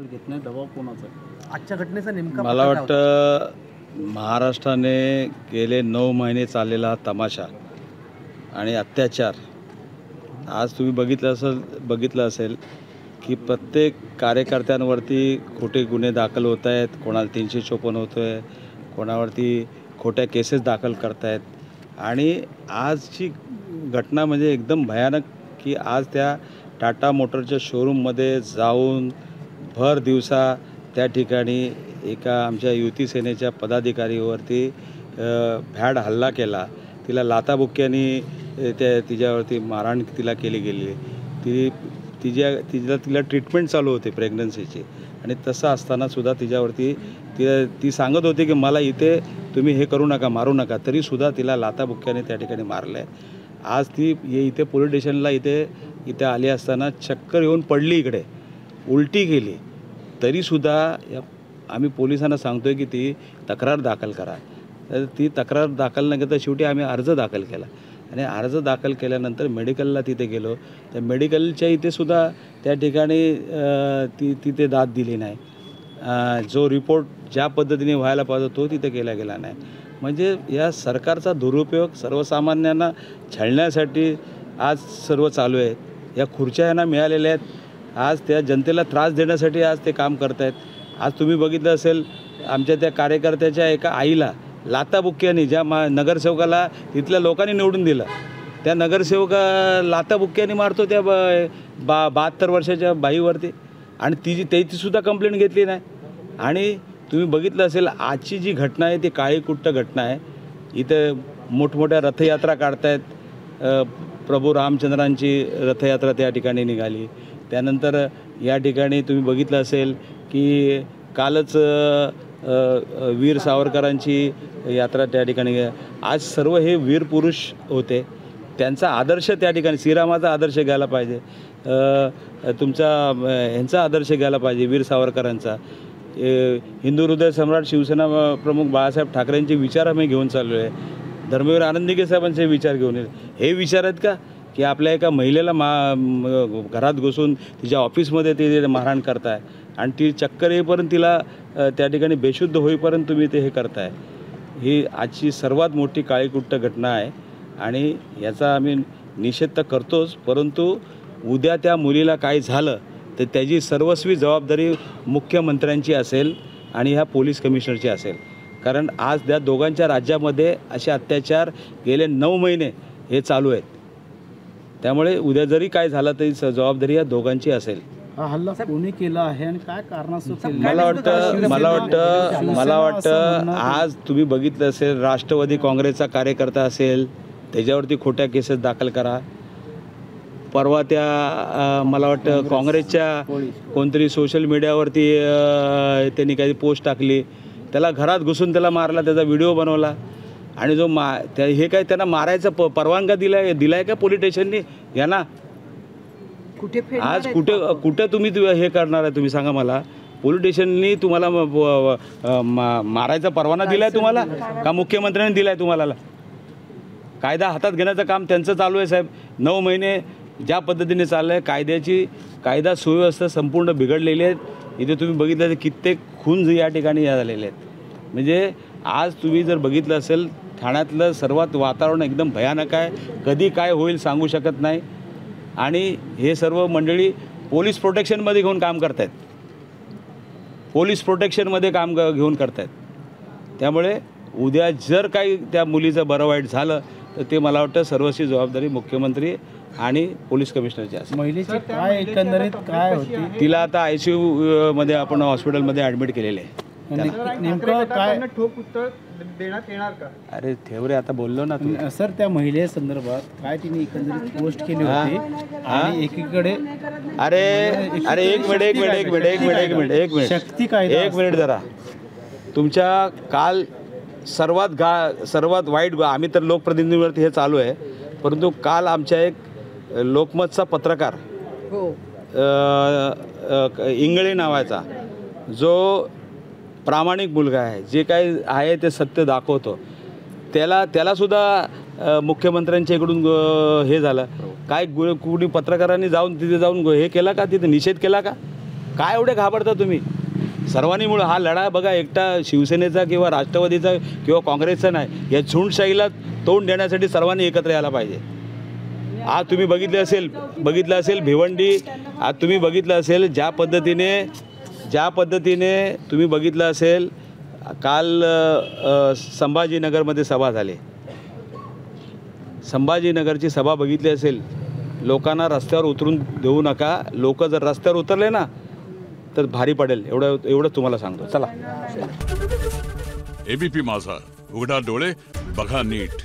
घेत नाही, दबाव कोणाचा आहे? आजच्या घटनेचा नेमका मला प्रकार काय वाटतं महाराष्ट्राने गेले 9 महिने चाललेला तमाशा आणि अत्याचार आज तुम्ही बघितलं असेल की प्रत्येक कार्यकर्त्यांवरती खोटे गुन्हे दाखल होत आहेत, कोणाला 354 होतो आहे, कोणावरती खोट्या केसेस दाखल करत आहेत. आणि आजची घटना म्हणजे एकदम भयानक की आज त्या टाटा मोटरच्या शोरूममध्ये जाऊन भर दिवसा त्या ठिकाणी एका आमच्या युती सेनेच्या पदाधिकारीवरती भ्याड हल्ला केला. तिला लाथाबुक्क्यांनी तिच्यावरती मारहाण तिला केली गेली. तिला ट्रीटमेंट चालू होती प्रेग्नन्सीची आणि तसं असतानासुद्धा तिच्यावरती ती सांगत होती की मला इथे तुम्ही हे करू नका, मारू नका, तरीसुद्धा तिला लाथाबुक्क्याने त्या ठिकाणी मारलं आहे. आज ती इथे पोलीस स्टेशनला इथे आली असताना चक्कर येऊन पडली, इकडे उलटी केली. तरीसुद्धा आम्ही पोलिसांना सांगतो आहे की ती तक्रार दाखल करा. तर ती तक्रार दाखल न करता शेवटी आम्ही अर्ज दाखल केला आणि अर्ज दाखल केल्यानंतर मेडिकलला तिथे गेलो. त्या मेडिकलच्या इथेसुद्धा त्या ठिकाणी तिथे दाद दिली नाही. जो रिपोर्ट ज्या पद्धतीने व्हायला पाहिजे तो तिथे केला गेला नाही. म्हणजे या सरकारचा दुरुपयोग सर्वसामान्यांना छळण्यासाठी आज सर्व चालू आहे. या खुर्च्या यांना मिळालेल्या आहेत, आज त्या जनतेला त्रास देण्यासाठी आज ते काम करत आहेत. आज तुम्ही बघितलं असेल आमच्या त्या कार्यकर्त्याच्या एका आईला लाथाबुक्क्यांनी, ज्या नगरसेवकाला तिथल्या लोकांनी निवडून दिलं, त्या नगरसेवका लाथाबुक्क्यांनी मारतो त्या 72 वर्षाच्या बाईवरती आणि त्याचीसुद्धा कंप्लेंट घेतली नाही. आणि तुम्ही बघितलं असेल आजची जी घटना आहे ती काळीकुट्ट घटना आहे. इथं मोठमोठ्या रथयात्रा काढतायत. प्रभू रामचंद्रांची रथयात्रा त्या ठिकाणी निघाली. त्यानंतर या ठिकाणी तुम्ही बघितलं असेल की कालच वीर सावरकरांची यात्रा त्या ठिकाणी. आज सर्व हे वीर पुरुष होते, त्यांचा आदर्श त्या ठिकाणी श्रीरामाचा आदर्श घ्यायला पाहिजे, तुमचा ह्यांचा आदर्श घ्यायला पाहिजे, वीर सावरकरांचा. हिंदू हृदय सम्राट शिवसेना प्रमुख बाळासाहेब ठाकरेंचे विचार आम्ही घेऊन चाललो आहे. धर्मवीर आनंदीके साहेबांचे विचार घेऊन हे विचार आहेत का की आपल्या एका महिलेला घरात घुसून तिच्या ऑफिसमध्ये ते मारहाण करताय आणि ती चक्कर येईपर्यंत तिला त्या ठिकाणी बेशुद्ध होईपर्यंत तुम्ही ते हे करताय. ही आजची सर्वात मोठी काळीकुट्ट घटना आहे आणि याचा आम्ही निषेध तर करतोच, परंतु उद्या त्या मुलीला काय झालं तर त्याची सर्वस्वी जबाबदारी मुख्यमंत्र्यांची असेल आणि ह्या पोलीस कमिशनरची असेल. कारण आज त्या दोघांच्या राज्यामध्ये असे अत्याचार गेले 9 महिने हे चालू आहेत. त्यामुळे उद्या जरी काय झालं तरी जबाबदारी या दोघांची असेल. हा हल्ला कोणी केला आहे आणि काय कारणास्तव केला? मला वाटतं आज तुम्ही बघितलं असेल राष्ट्रवादी काँग्रेसचा कार्यकर्ता असेल त्याच्यावरती खोट्या केसेस दाखल करा. परवा त्या मला वाटतं काँग्रेसच्या कोणतरी सोशल मीडियावरती त्यांनी काही पोस्ट टाकली, त्याला घरात घुसून त्याला मारला, त्याचा व्हिडिओ बनवला आणि जो हे काय त्यांना मारायचा परवानगी दिलाय का पोलीस स्टेशननी यांना? आज कुठे तुम्ही हे करणार आहे तुम्ही सांगा मला? पोलीस स्टेशननी तुम्हाला मारायचा परवाना दिलाय तुम्हाला का मुख्यमंत्र्यांनी दिलाय तुम्हाला? कायदा हातात घेण्याचं काम त्यांचं चालू आहे साहेब. 9 महिने ज्या पद्धतीने चाललं आहे, कायदा सुव्यवस्था संपूर्ण बिघडलेली आहेत. इथे तुम्ही बघितलं तर कित्येक खून या ठिकाणी झालेले आहेत. म्हणजे आज तुम्ही जर बघितलं असेल ठाण्यातलं सर्वात वातावरण एकदम भयानक आहे. कधी काय होईल सांगू शकत नाही आणि हे सर्व मंडळी पोलीस प्रोटेक्शनमध्ये घेऊन काम करत आहेत, पोलीस प्रोटेक्शनमध्ये काम घेऊन करत आहेत. त्यामुळे उद्या जर काही त्या मुलीचं बरं वाईट झालं तर ते मला वाटतं सर्वस्वी जबाबदारी मुख्यमंत्री आणि पोलीस कमिशनरची असेल. महिलेची काय एकंदरीत काय होती? तिला आता ICU मध्ये आपण हॉस्पिटलमध्ये ॲडमिट केलेले आहे. नेमकं काय ठोक उत्तर देण्यात येणार का? अरे ठेवरे आता बोललो ना तू. सर त्या महिलेसंदर्भात काय तिने एकंदरीत पोस्ट केली होती आणि एकीकडे अरे एक मिनिट शक्ती काय एक मिनिट जरा. तुमच्या काल सर्वात वाईट आम्ही तर लोकप्रतिनिधीवरती हे चालू आहे, परंतु काल आमच्या एक लोकमतचा पत्रकार इंगळे नावाचा जो प्रामाणिक मुलगा आहे, जे काही आहे ते सत्य दाखवतो, त्यालासुद्धा मुख्यमंत्र्यांच्या इकडून हे झालं काय? कुणी पत्रकारांनी जाऊन तिथे जाऊन हे केला का? तिथे निषेध केला का? काय एवढे घाबरता तुम्ही? सर्वांनी मुळे हा लढा बघा एकटा शिवसेनेचा किंवा राष्ट्रवादीचा किंवा काँग्रेसचा नाही, या झुंडशाहीला तोंड देण्यासाठी सर्वांनी एकत्र यायला पाहिजे. आज तुम्ही बघितलं असेल भिवंडी, आज तुम्ही बघितलं असेल ज्या पद्धतीने तुम्ही बघितलं असेल काल संभाजीनगरमध्ये सभा झाली. संभाजीनगरची सभा बघितली असेल. लोकांना रस्त्यावर उतरून देऊ नका. लोक जर रस्त्यावर उतरले ना तर भारी पडेल. एवढं तुम्हाला सांगतो. चला. एबीपी माझा, उघडा डोळे बघा नीट.